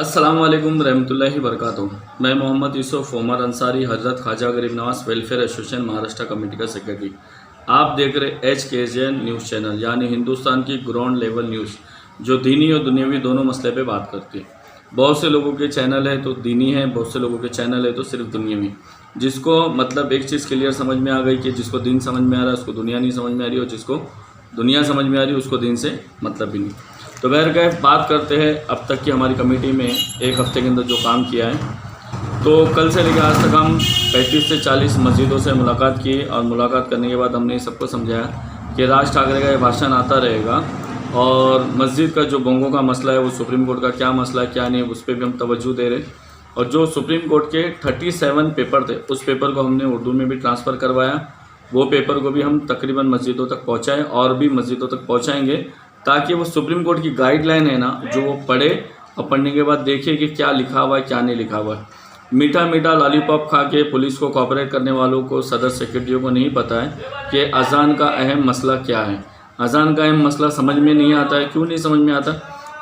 अस्सलाम वालेकुम रहमतुल्लाहि बरकातुहू। मैं मोहम्मद यूसुफ उमर अंसारी हज़रत ख्वाजा गरीब नवाज़ वेलफेयर एसोसिएशन महाराष्ट्र कमेटी का सेक्रेटरी। आप देख रहे HKJN न्यूज़ चैनल यानी हिंदुस्तान की ग्राउंड लेवल न्यूज़, जो दीनी और दुनियावी दोनों मसले पे बात करती है। बहुत से लोगों के चैनल है तो दीनी है, बहुत से लोगों के चैनल है तो सिर्फ दुनियावी। जिसको मतलब एक चीज़ क्लियर समझ में आ गई कि जिसको दीन समझ में आ रहा है उसको दुनिया नहीं समझ में आ रही, और जिसको दुनिया समझ में आ रही है उसको दीन से मतलब भी नहीं। तो बहरकैफ बात करते हैं अब तक की हमारी कमेटी में एक हफ़्ते के अंदर जो काम किया है। तो कल से लेकर आज तक हम 35 से 40 मस्जिदों से मुलाकात की, और मुलाकात करने के बाद हमने सबको समझाया कि राज ठाकरे का ये भाषण आता रहेगा, और मस्जिद का जो बोंगों का मसला है वो सुप्रीम कोर्ट का क्या मसला है क्या नहीं, उस पर भी हम तवज्जो दे रहे। और जो सुप्रीम कोर्ट के 37 पेपर थे उस पेपर को हमने उर्दू में भी ट्रांसफ़र करवाया। वो पेपर को भी हम तकरीबन मस्जिदों तक पहुँचाएँ और भी मस्जिदों तक पहुँचाएँगे, ताकि वो सुप्रीम कोर्ट की गाइडलाइन है ना, जो वो पढ़े और पढ़ने के बाद देखिए कि क्या लिखा हुआ है क्या नहीं लिखा हुआ है। मीठा मीठा लॉलीपॉप खा के पुलिस को कोऑपरेट करने वालों को, सदर सेक्रेटरियों को नहीं पता है कि अजान का अहम मसला क्या है। अजान का अहम मसला समझ में नहीं आता है। क्यों नहीं समझ में आता?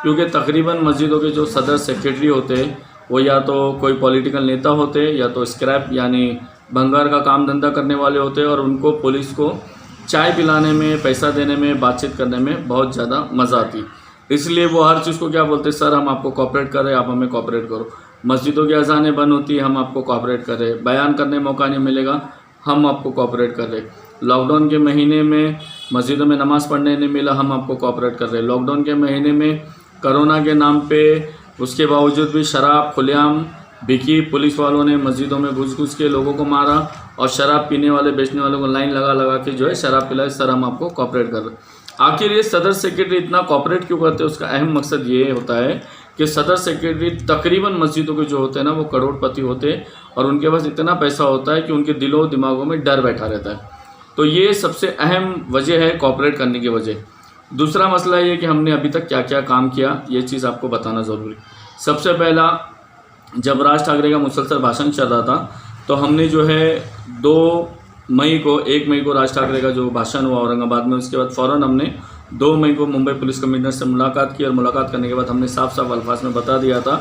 क्योंकि तकरीबन मस्जिदों के जो सदर सेक्रेटरी होते हैं वो या तो कोई पॉलिटिकल नेता होते हैं या तो स्क्रैप यानी भंगार का काम धंधा करने वाले होते हैं, और उनको पुलिस को चाय पिलाने में, पैसा देने में, बातचीत करने में बहुत ज़्यादा मज़ा आती। इसलिए वो हर चीज़ को क्या बोलते हैं, सर हम आपको कोऑपरेट कर रहे हैं, आप हमें कोऑपरेट करो। मस्जिदों की अज़ानें बंद होती है, हम आपको कोऑपरेट कर रहे हैं। बयान करने मौका नहीं मिलेगा, हम आपको कोऑपरेट कर रहे हैं। लॉकडाउन के महीने में मस्जिदों में नमाज़ पढ़ने नहीं मिला, हम आपको कोऑपरेट कर रहे हैं। लॉकडाउन के महीने में कोरोना के नाम पे उसके बावजूद भी शराब खुलेआम बिकी, पुलिस वालों ने मस्जिदों में घुस के लोगों को मारा, और शराब पीने वाले बेचने वालों को लाइन लगा लगा के जो है शराब पिलाए, सर हम आपको कोऑपरेट कर रहे हैं। आखिर ये सदर सेक्रेटरी इतना कोऑपरेट क्यों करते हैं? उसका अहम मकसद ये होता है कि सदर सेक्रेटरी तकरीबन मस्जिदों के जो होते हैं ना वो करोड़पति होते हैं, और उनके पास इतना पैसा होता है कि उनके दिलों दिमागों में डर बैठा रहता है। तो ये सबसे अहम वजह है कोऑपरेट करने की वजह। दूसरा मसला ये कि हमने अभी तक क्या क्या काम किया, ये चीज़ आपको बताना ज़रूरी। सबसे पहला, जब राज ठाकरे का मुसलसल भाषण चल रहा था तो हमने जो है 1 मई को राज ठाकरे का जो भाषण हुआ औरंगाबाद में, उसके बाद फ़ौरन हमने 2 मई को मुंबई पुलिस कमिश्नर से मुलाकात की, और मुलाकात करने के बाद हमने साफ साफ अल्फाज में बता दिया था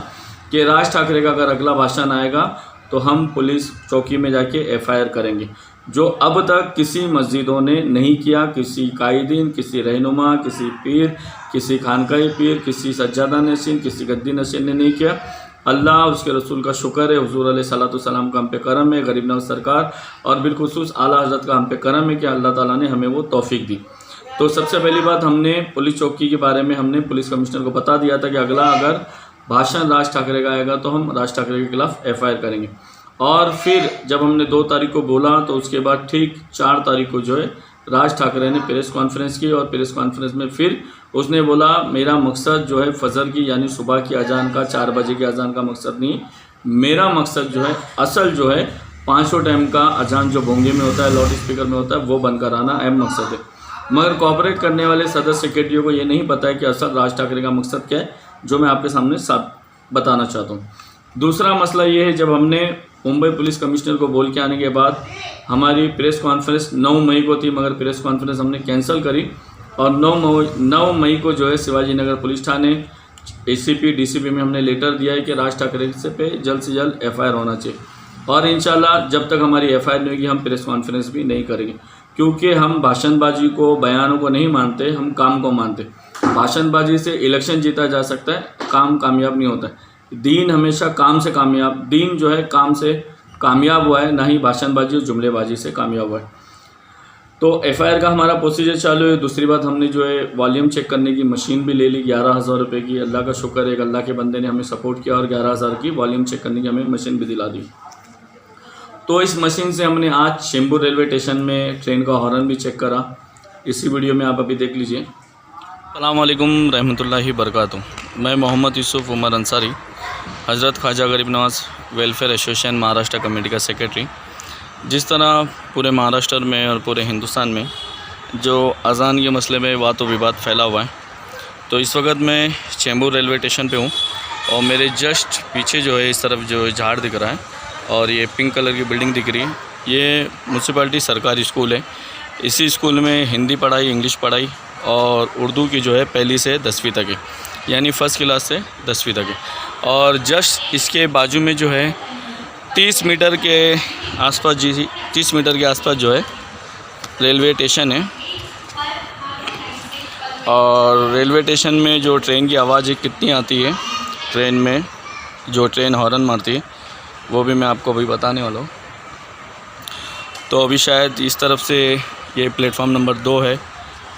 कि राज ठाकरे का अगर अगला भाषण आएगा तो हम पुलिस चौकी में जाके FIR करेंगे, जो अब तक किसी मस्जिदों ने नहीं किया। किसी कायदीन, किसी रहनुमा, किसी पीर, किसी खानकाई पीर, किसी सज्जादा नशीन, किसी गद्दी नशीन ने नहीं किया। अल्लाह उसके रसूल का शुक्र है, हुजूर अलैहिस्सलाम का हम पे करम है, गरीब नवाज़ सरकार और बिलखुसूस आला हज़रत का हम पे करम है कि अल्लाह ताला ने हमें वो तौफीक दी। तो सबसे पहली बात, हमने पुलिस चौकी के बारे में हमने पुलिस कमिश्नर को बता दिया था कि अगला अगर भाषण राज ठाकरे का आएगा तो हम राज ठाकरे के खिलाफ FIR करेंगे। और फिर जब हमने 2 तारीख को बोला तो उसके बाद ठीक 4 तारीख को जो है राज ठाकरे ने प्रेस कॉन्फ्रेंस की, और प्रेस कॉन्फ्रेंस में फिर उसने बोला मेरा मकसद जो है फजर की यानी सुबह की अजान का 4 बजे की अजान का मकसद नहीं, मेरा मकसद जो है असल जो है 5 टाइम का अजान जो बोंगे में होता है, लाउड स्पीकर में होता है, वो बंद कराना अहम मकसद है। मगर कोऑपरेट करने वाले सदर सेक्रेटरियों को ये नहीं पता है कि असल राज ठाकरे का मकसद क्या है, जो मैं आपके सामने साफ बताना चाहता हूँ। दूसरा मसला ये है, जब हमने मुंबई पुलिस कमिश्नर को बोल के आने के बाद हमारी प्रेस कॉन्फ्रेंस 9 मई को थी, मगर प्रेस कॉन्फ्रेंस हमने कैंसिल करी, और 9 मई को जो है शिवाजी नगर पुलिस थाने ACP DCP में हमने लेटर दिया है कि राज ठाकरे से पे जल्द से जल्द FIR होना चाहिए, और इंशाल्लाह जब तक हमारी FIR नहीं होगी हम प्रेस कॉन्फ्रेंस भी नहीं करेंगे, क्योंकि हम भाषणबाजी को, बयानों को नहीं मानते, हम काम को मानते। भाषणबाजी से इलेक्शन जीता जा सकता है, काम कामयाब नहीं होता है। दीन हमेशा काम से कामयाब, दीन जो है काम से कामयाब हुआ है, ना ही भाषणबाजी और जुमलेबाजी से कामयाब हुआ है। तो FIR का हमारा प्रोसीजर चालू है। दूसरी बात, हमने जो है वॉल्यूम चेक करने की मशीन भी ले ली 11,000 रुपये की। अल्लाह का शुक्र है, अल्लाह के बंदे ने हमें सपोर्ट किया और 11,000 की वॉल्यूम चेक करने की हमें मशीन भी दिला दी। तो इस मशीन से हमने आज चेंबूर रेलवे स्टेशन में ट्रेन का हॉर्न भी चेक करा। इसी वीडियो में आप अभी देख लीजिए। अस्सलाम वालेकुम रहमतुल्लाहि बरकातुहू। मैं मोहम्मद यूसुफ उमर अंसारी हज़रत ख्वाजा गरीब नवाज़ वेलफेयर एसोसिएशन महाराष्ट्र कमेटी का सेक्रेटरी। जिस तरह पूरे महाराष्ट्र में और पूरे हिंदुस्तान में जो अज़ान के मसले में वाद विवाद फैला हुआ है, तो इस वक्त मैं चेंबूर रेलवे स्टेशन पे हूँ, और मेरे जस्ट पीछे जो है इस तरफ जो झाड़ दिख रहा है, और ये पिंक कलर की बिल्डिंग दिख रही है, ये म्यूनसिपैलिटी सरकारी स्कूल है। इसी स्कूल में हिंदी पढ़ाई, इंग्लिश पढ़ाई और उर्दू की जो है 1ली से 10वीं तक है, यानी फ़र्स्ट क्लास से 10वीं तक है। और जस्ट इसके बाजू में जो है 30 मीटर के आसपास 30 मीटर के आसपास जो है रेलवे स्टेशन है। और रेलवे स्टेशन में जो ट्रेन की आवाज़ कितनी आती है, ट्रेन में जो ट्रेन हॉर्न मारती है, वो भी मैं आपको अभी बताने वाला हूँ। तो अभी शायद इस तरफ से ये प्लेटफॉर्म नंबर 2 है,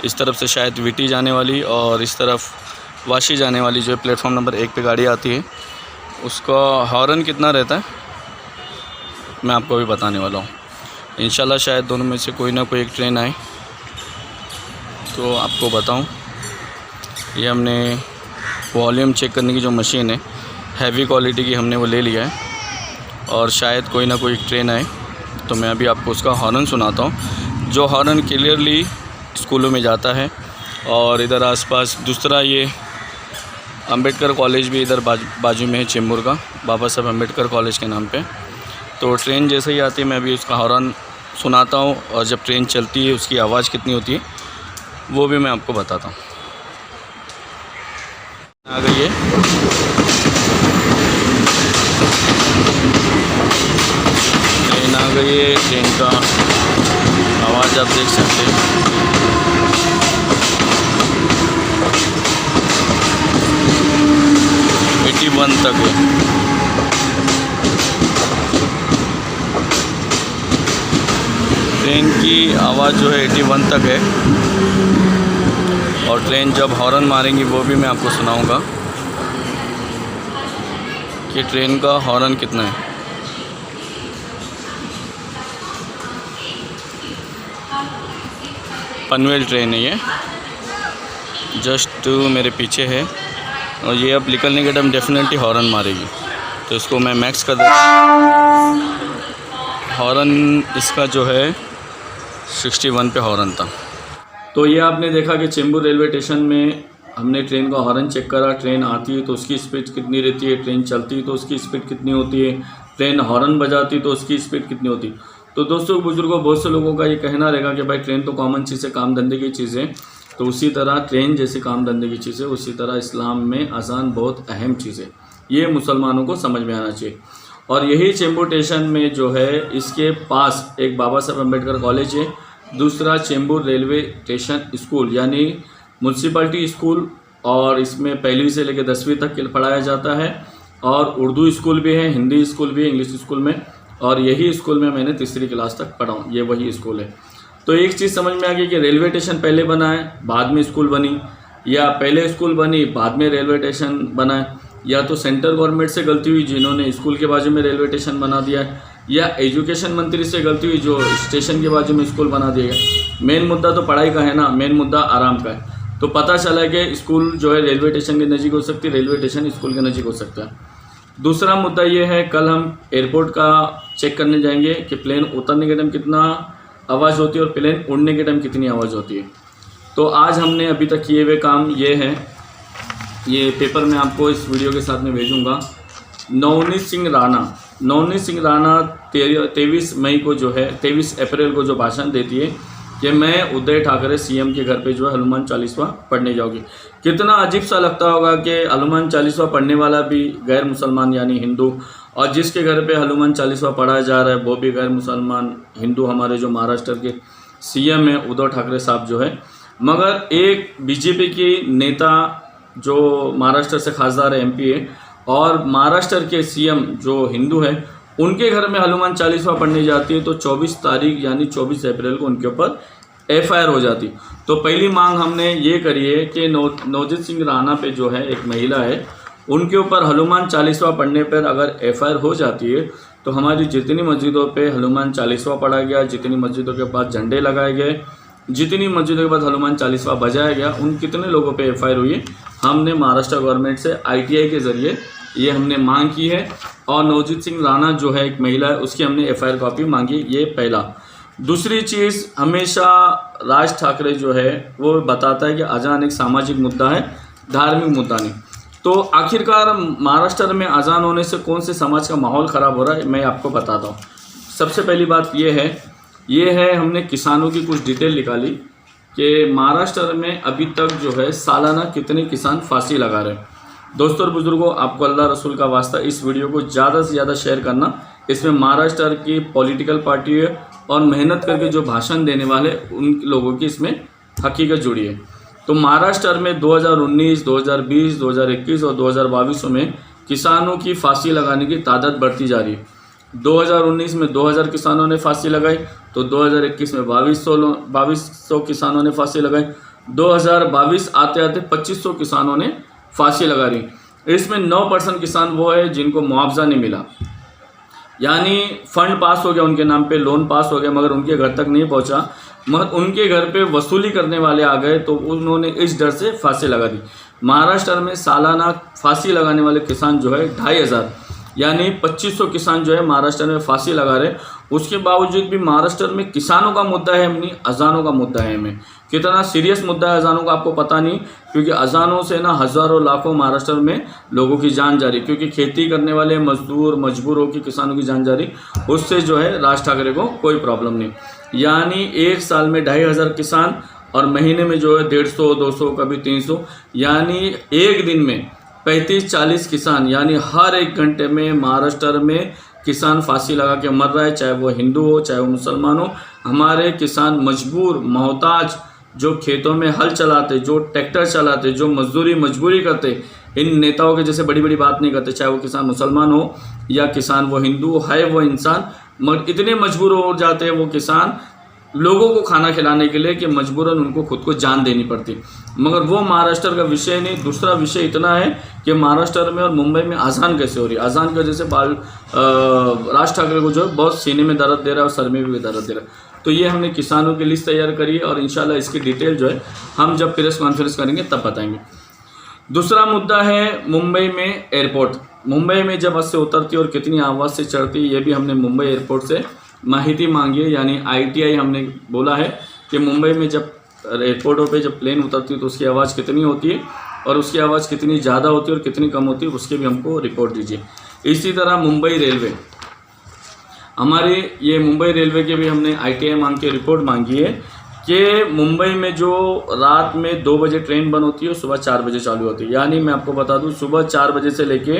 इस तरफ से शायद वीटी जाने वाली और इस तरफ वाशी जाने वाली जो प्लेटफॉर्म नंबर 1 पे गाड़ी आती है, उसका हॉर्न कितना रहता है मैं आपको अभी बताने वाला हूँ। इंशाल्लाह शायद दोनों में से कोई ना कोई एक ट्रेन आए तो आपको बताऊँ। ये हमने वॉल्यूम चेक करने की जो मशीन है, हैवी क्वालिटी की, हमने वो ले लिया है और शायद कोई ना कोई ट्रेन आए तो मैं अभी आपको उसका हॉर्न सुनाता हूँ, जो हॉर्न क्लियरली स्कूलों में जाता है। और इधर आसपास दूसरा ये अंबेडकर कॉलेज भी इधर बाजू में है, चेंबूर का बाबा साहब अंबेडकर कॉलेज के नाम पे। तो ट्रेन जैसे ही आती है मैं अभी उसका हॉर्न सुनाता हूँ और जब ट्रेन चलती है उसकी आवाज़ कितनी होती है वो भी मैं आपको बताता हूँ। आ गई है, ट्रेन आ गई है। ट्रेन का आवाज़ आप देख सकते हैं। एटी 81 तक है। ट्रेन की आवाज़ जो है 81 तक है और ट्रेन जब हॉर्न मारेंगी वो भी मैं आपको सुनाऊंगा कि ट्रेन का हॉर्न कितना है। पनवेल ट्रेन है ये, जस्ट मेरे पीछे है और ये अब निकलने के टाइम डेफिनेटली हॉर्न मारेगी। तो इसको मैं मैक्स कर देता हूँ। हॉर्न इसका जो है 61 पे हॉर्न था। तो ये आपने देखा कि चेंबूर रेलवे स्टेशन में हमने ट्रेन का हॉर्न चेक करा। ट्रेन आती है तो उसकी स्पीड कितनी रहती है, ट्रेन चलती है तो उसकी स्पीड कितनी होती है, ट्रेन हॉर्न बजाती तो उसकी स्पीड कितनी होती। तो दोस्तों बुजुर्गों, बहुत से लोगों का ये कहना रहेगा कि भाई ट्रेन तो कॉमन चीज़ है, काम धंधे की चीज़ है। तो उसी तरह ट्रेन जैसे काम धंधे की चीज़ है, उसी तरह इस्लाम में अज़ान बहुत अहम चीज़ है। ये मुसलमानों को समझ में आना चाहिए। और यही चेंबूर स्टेशन में जो है इसके पास एक बाबा साहब अम्बेडकर कॉलेज है, दूसरा चेंबूर रेलवे स्टेशन स्कूल यानी म्यूनसिपलिटी स्कूल, और इसमें 1वीं से लेकर 10वीं तक पढ़ाया जाता है। और उर्दू स्कूल भी है, हिंदी स्कूल भी है, इंग्लिश स्कूल में। और यही स्कूल में मैंने 3री क्लास तक पढ़ा हूँ, ये वही स्कूल है। तो एक चीज़ समझ में आ गई कि रेलवे स्टेशन पहले बना है बाद में स्कूल बनी, या पहले स्कूल बनी बाद में रेलवे स्टेशन बना है, या तो सेंट्रल गवर्नमेंट से गलती हुई जिन्होंने स्कूल के बाजू में रेलवे स्टेशन बना दिया है, या एजुकेशन मंत्री से गलती हुई जो स्टेशन के बाजू में स्कूल बना दिया गया। मेन मुद्दा तो पढ़ाई का है ना, मेन मुद्दा आराम का है। तो पता चला कि स्कूल जो है रेलवे स्टेशन के नज़दीक हो सकती है, रेलवे स्टेशन स्कूल के नज़दीक हो सकता है। दूसरा मुद्दा ये है, कल हम एयरपोर्ट का चेक करने जाएंगे कि प्लेन उतरने के टाइम कितना आवाज़ होती है और प्लेन उड़ने के टाइम कितनी आवाज़ होती है। तो आज हमने अभी तक किए हुए काम ये है, ये पेपर मैं आपको इस वीडियो के साथ में भेजूँगा। नवनीत सिंह राणा 23 मई को जो है 23 अप्रैल को जो भाषण देती है कि मैं उद्धव ठाकरे सीएम के घर पे जो है हनुमान चालीसवा पढ़ने जाओगी। कितना अजीब सा लगता होगा कि हनुमान चालीसवा पढ़ने वाला भी गैर मुसलमान यानी हिंदू, और जिसके घर पे हनुमान चालीसवा पढ़ाया जा रहा है वो भी गैर मुसलमान हिंदू, हमारे जो महाराष्ट्र के सीएम है उद्धव ठाकरे साहब जो है। मगर एक बीजेपी की नेता जो महाराष्ट्र से खासदार एमपी है और महाराष्ट्र के सीएम जो हिंदू है, उनके घर में हनुमान चालीसवा पढ़ने जाती है तो 24 तारीख यानी 24 अप्रैल को उनके ऊपर एफआईआर हो जाती। तो पहली मांग हमने ये करी है कि नवजीत सिंह राणा पे जो है एक महिला है, उनके ऊपर हनुमान चालीसवा पढ़ने पर अगर एफआईआर हो जाती है तो हमारी जितनी मस्जिदों पे हनुमान चालीसवा पढ़ा गया, जितनी मस्जिदों के पास झंडे लगाए गए, जितनी मस्जिदों के पास हनुमान चालीसवा बजाया गया, उन कितने लोगों पे एफआईआर हुई है। हमने महाराष्ट्र गवर्नमेंट से आईटीआई के ज़रिए ये हमने मांग की है। और नवजीत सिंह राणा जो है एक महिला है, उसकी हमने एफआईआर कॉपी मांगी, ये पहला। दूसरी चीज़, हमेशा राज ठाकरे जो है वो बताता है कि अजान एक सामाजिक मुद्दा है, धार्मिक मुद्दा नहीं। तो आखिरकार महाराष्ट्र में अजान होने से कौन से समाज का माहौल ख़राब हो रहा है, मैं आपको बताता हूँ। सबसे पहली बात ये है हमने किसानों की कुछ डिटेल निकाली कि महाराष्ट्र में अभी तक जो है सालाना कितने किसान फांसी लगा रहे हैं। दोस्तों और बुजुर्गों, आपको अल्लाह रसूल का वास्ता इस वीडियो को ज़्यादा से ज़्यादा शेयर करना। इसमें महाराष्ट्र की पॉलिटिकल पार्टी है और मेहनत करके जो भाषण देने वाले उन लोगों की इसमें हकीकत जुड़ी है। तो महाराष्ट्र में 2019, 2020, 2021 और 2022 में किसानों की फांसी लगाने की तादाद बढ़ती जा रही है। 2019 में 2000 किसानों ने फांसी लगाई, तो 2021 में 2200 किसानों ने फांसी लगाई, 2022 आते आते 2500 किसानों ने फांसी लगा रही। इसमें 9% किसान वो है जिनको मुआवजा नहीं मिला, यानी फंड पास हो गया उनके नाम पे, लोन पास हो गया, मगर उनके घर तक नहीं पहुंचा, मगर उनके घर पे वसूली करने वाले आ गए, तो उन्होंने इस डर से फांसी लगा दी। महाराष्ट्र में सालाना फांसी लगाने वाले किसान जो है 2500, यानी 2500 किसान जो है महाराष्ट्र में फांसी लगा रहे। उसके बावजूद भी महाराष्ट्र में किसानों का मुद्दा है नहीं, अजानों का मुद्दा है हमें। कितना सीरियस मुद्दा है अजानों का आपको पता नहीं, क्योंकि अजानों से ना हज़ारों लाखों महाराष्ट्र में लोगों की जान जा रही, क्योंकि खेती करने वाले मजदूर मजबूर होकर किसानों की जान जा रही। उससे जो है राज ठाकरे को कोई प्रॉब्लम नहीं। यानी एक साल में 2500 किसान और महीने में जो है 150, 200, कभी 300, यानी एक दिन में 35-40 किसान, यानी हर एक घंटे में महाराष्ट्र में किसान फांसी लगा के मर रहा है, चाहे वो हिंदू हो चाहे वो मुसलमान हो। हमारे किसान मजबूर मोहताज, जो खेतों में हल चलाते, जो ट्रैक्टर चलाते, जो मजबूरी करते, इन नेताओं के जैसे बड़ी बड़ी बात नहीं करते, चाहे वो किसान मुसलमान हो या किसान वो हिंदू है, वो इंसान मगर इतने मजबूर हो जाते हैं वो किसान लोगों को खाना खिलाने के लिए कि मजबूरन उनको खुद को जान देनी पड़ती। मगर वो महाराष्ट्र का विषय नहीं। दूसरा विषय इतना है कि महाराष्ट्र में और मुंबई में अजान कैसे हो रही है। अजान की वजह से राज ठाकरे को जो है बहुत सीने में दर्द दे रहा है और सर में भी दर्द दे रहा है। तो ये हमने किसानों की लिस्ट तैयार करी है और इंशाल्लाह इसकी डिटेल जो है हम जब प्रेस कॉन्फ्रेंस करेंगे तब बताएंगे। दूसरा मुद्दा है मुंबई में एयरपोर्ट। मुंबई में जब बस से उतरती और कितनी आवाज़ से चढ़ती, ये भी हमने मुंबई एयरपोर्ट से माहिती मांगी है। यानी ITI हमने बोला है कि मुंबई में जब एयरपोर्टों पे जब प्लेन उतरती है तो उसकी आवाज़ कितनी होती है और उसकी आवाज़ कितनी ज़्यादा होती है और कितनी कम होती है, उसके भी हमको रिपोर्ट दीजिए। इसी तरह मुंबई रेलवे, हमारी ये मुंबई रेलवे के भी हमने ITI मांग के रिपोर्ट मांगी है कि मुंबई में जो रात में 2 बजे ट्रेन बंद होती है और सुबह 4 बजे चालू होती है। यानी मैं आपको बता दूं, सुबह 4 बजे से लेके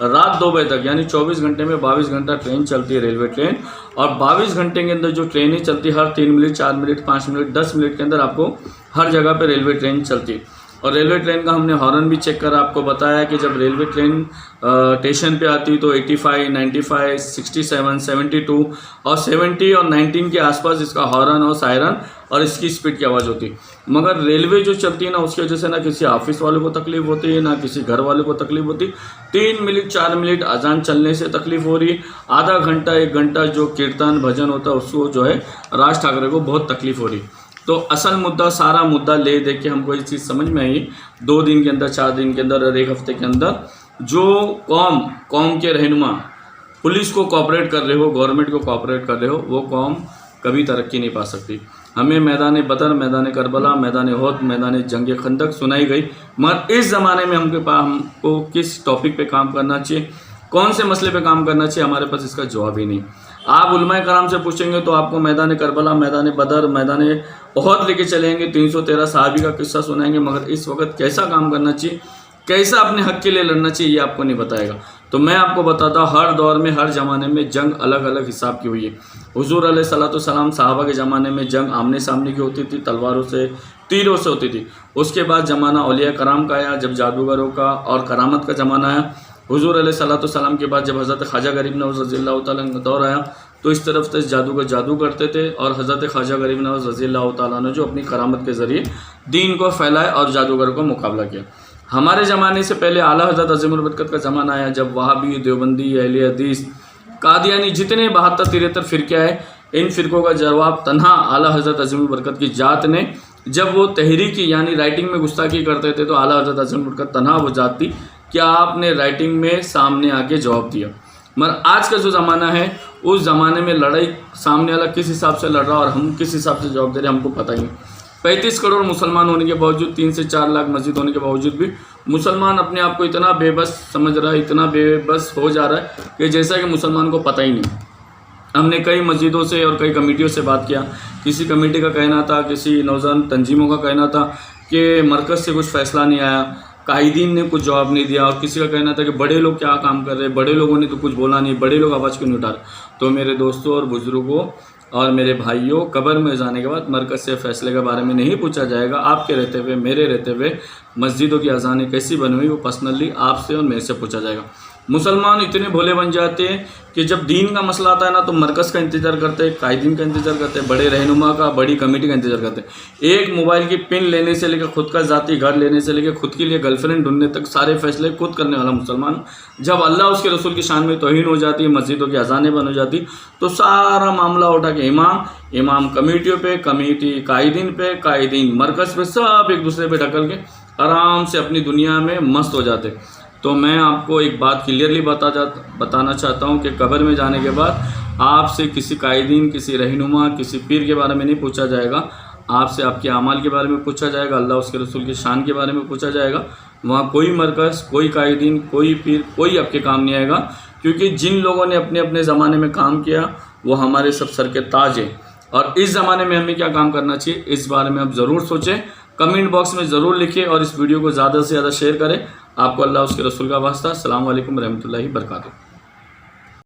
रात 2 बजे तक, यानी 24 घंटे में 22 घंटा ट्रेन चलती है, रेलवे ट्रेन। और 22 घंटे के अंदर जो ट्रेनें चलती है, हर 3 मिनट, 4 मिनट, 5 मिनट, 10 मिनट के अंदर आपको हर जगह पर रेलवे ट्रेन चलती है। और रेलवे ट्रेन का हमने हॉर्न भी चेक करा, आपको बताया कि जब रेलवे ट्रेन स्टेशन पे आती तो 85, 95, 67, 72 और 70 और 19 के आसपास इसका हॉर्न और सायरन और इसकी स्पीड की आवाज़ होती। मगर रेलवे जो चलती है ना, उसकी वजह से ना किसी ऑफिस वालों को तकलीफ होती है, ना किसी घर वालों को तकलीफ होती। 3 मिनट 4 मिनट अजान चलने से तकलीफ हो रही, आधा घंटा 1 घंटा जो कीर्तन भजन होता है उसको जो है राज ठाकरे को बहुत तकलीफ हो रही। तो असल मुद्दा, सारा मुद्दा ले दे के हमको ये चीज़ समझ में आई 2 दिन के अंदर, 4 दिन के अंदर और 1 हफ्ते के अंदर, जो कौम के रहनुमा पुलिस को कोऑपरेट कर रहे हो, गवर्नमेंट को कोऑपरेट कर रहे हो, वो कौम कभी तरक्की नहीं पा सकती। हमें मैदान बदर, मैदान करबला, मैदान उहद, मैदान जंग खंदक सुनाई गई, मगर इस ज़माने में हमको किस टॉपिक पे काम करना चाहिए, कौन से मसले पे काम करना चाहिए, हमारे पास इसका जवाब ही नहीं। आप उलमाए कराम से पूछेंगे तो आपको मैदान करबला, मैदान बदर, मैदान उहद लेके चलेंगे, 313 सहाबी का किस्सा सुनाएंगे, मगर इस वक्त कैसा काम करना चाहिए, कैसा अपने हक के लिए लड़ना चाहिए, ये आपको नहीं बताएगा। तो मैं आपको बताता हूँ, हर दौर में, हर ज़माने में जंग अलग अलग हिसाब की हुई है। हुजूर अलैहिस्सलाम साहबा के ज़माने में जंग आमने सामने की होती थी, तलवारों से, तीरों से होती थी। उसके बाद ज़माना औलिया कराम का आया, जब जादूगरों का और करामत का ज़माना आया। हुजूर अलैहिस्सलाम के बाद जब हज़रत ख्वाजा गरीब नवाज़ रज़ियल्लाहु तआला का दौर आया, तो इस तरफ से जादूगर जादू करते थे और हज़रत ख्वाजा गरीब नवाज़ रज़ियल्लाहु तआला ने जो अपनी करामत के ज़रिए दीन को फैलाया और जादूगरों का मुकाबला किया। हमारे ज़माने से पहले आला हज़रत अज़ीमुल बरकत का ज़माना आया, जब वहाबी, देवबंदी, अहले हदीस, कादियानी, जितने 72-73 फ़िरके आए, इन फ़िरकों का जवाब तन्हा आला हज़रत अज़ीमुल बरकत की जात ने, जब वो तहरीकी यानी राइटिंग में गुस्ताखी करते थे तो आला हज़रत अज़ीमुल बरकत तन्हा वो जात थी कि आपने राइटिंग में सामने आके जवाब दिया। मगर आज का जो ज़माना है, उस ज़माने में लड़ाई सामने वाला किस हिसाब से लड़ रहा और हम किस हिसाब से जवाब दे रहे हैं, हमको पता ही नहीं। 35 करोड़ मुसलमान होने के बावजूद, 3 से 4 लाख मस्जिद होने के बावजूद भी मुसलमान अपने आप को इतना बेबस समझ रहा है, इतना बेबस हो जा रहा है कि जैसा कि मुसलमान को पता ही नहीं। हमने कई मस्जिदों से और कई कमेटियों से बात किया, किसी कमेटी का कहना था, किसी नौजवान तंजीमों का कहना था कि मरकज़ से कुछ फ़ैसला नहीं आया, कायदीन ने कुछ जवाब नहीं दिया और किसी का कहना था कि बड़े लोग क्या काम कर रहे हैं, बड़े लोगों ने तो कुछ बोला नहीं, बड़े लोग आवाज़ क्यों नहीं उठा रहे। तो मेरे दोस्तों और बुजुर्गों और मेरे भाइयों, कब्र में जाने के बाद मरकज़ से फ़ैसले के बारे में नहीं पूछा जाएगा। आपके रहते हुए, मेरे रहते हुए मस्जिदों की अज़ानें कैसी बनी हुई, वो पर्सनली आपसे और मेरे से पूछा जाएगा। मुसलमान इतने भोले बन जाते हैं कि जब दीन का मसला आता है ना, तो मरकज़ का इंतज़ार करते हैं, कायदीन का इंतज़ार करते हैं, बड़े रहनुमा का, बड़ी कमेटी का इंतज़ार करते हैं। एक मोबाइल की पिन लेने से लेकर खुद का ज़ाती घर लेने से लेकर खुद के लिए गर्लफ्रेंड ढूंढने तक सारे फैसले खुद करने वाला मुसलमान, जब अल्लाह उसके रसूल की शान में तौहीन हो जाती है, मस्जिदों की अज़ानें बंद हो जाती, तो सारा मामला उठा के इमाम कमेटियों पे, कमेटी कायदीन पे, कायदीन मरकज़ पे, सब एक दूसरे पे ढकल के आराम से अपनी दुनिया में मस्त हो जाते। तो मैं आपको एक बात क्लियरली बताना चाहता हूँ कि कब्र में जाने के बाद आपसे किसी कायदीन, किसी रहनुमा, किसी पीर के बारे में नहीं पूछा जाएगा। आपसे आपके अमाल के बारे में पूछा जाएगा, अल्लाह उसके रसूल की शान के बारे में पूछा जाएगा। वहाँ कोई मरकज़, कोई कायदीन, कोई पीर, कोई आपके काम नहीं आएगा, क्योंकि जिन लोगों ने अपने अपने ज़माने में काम किया वो हमारे सब सर के ताज है। और इस ज़माने में हमें क्या काम करना चाहिए, इस बारे में आप ज़रूर सोचें, कमेंट बॉक्स में ज़रूर लिखें और इस वीडियो को ज़्यादा से ज़्यादा शेयर करें। आपको अल्लाह उसके रसूल का वास्ता। अस्सलाम वालेकुम रहमतुल्लाहि बरकातुहू।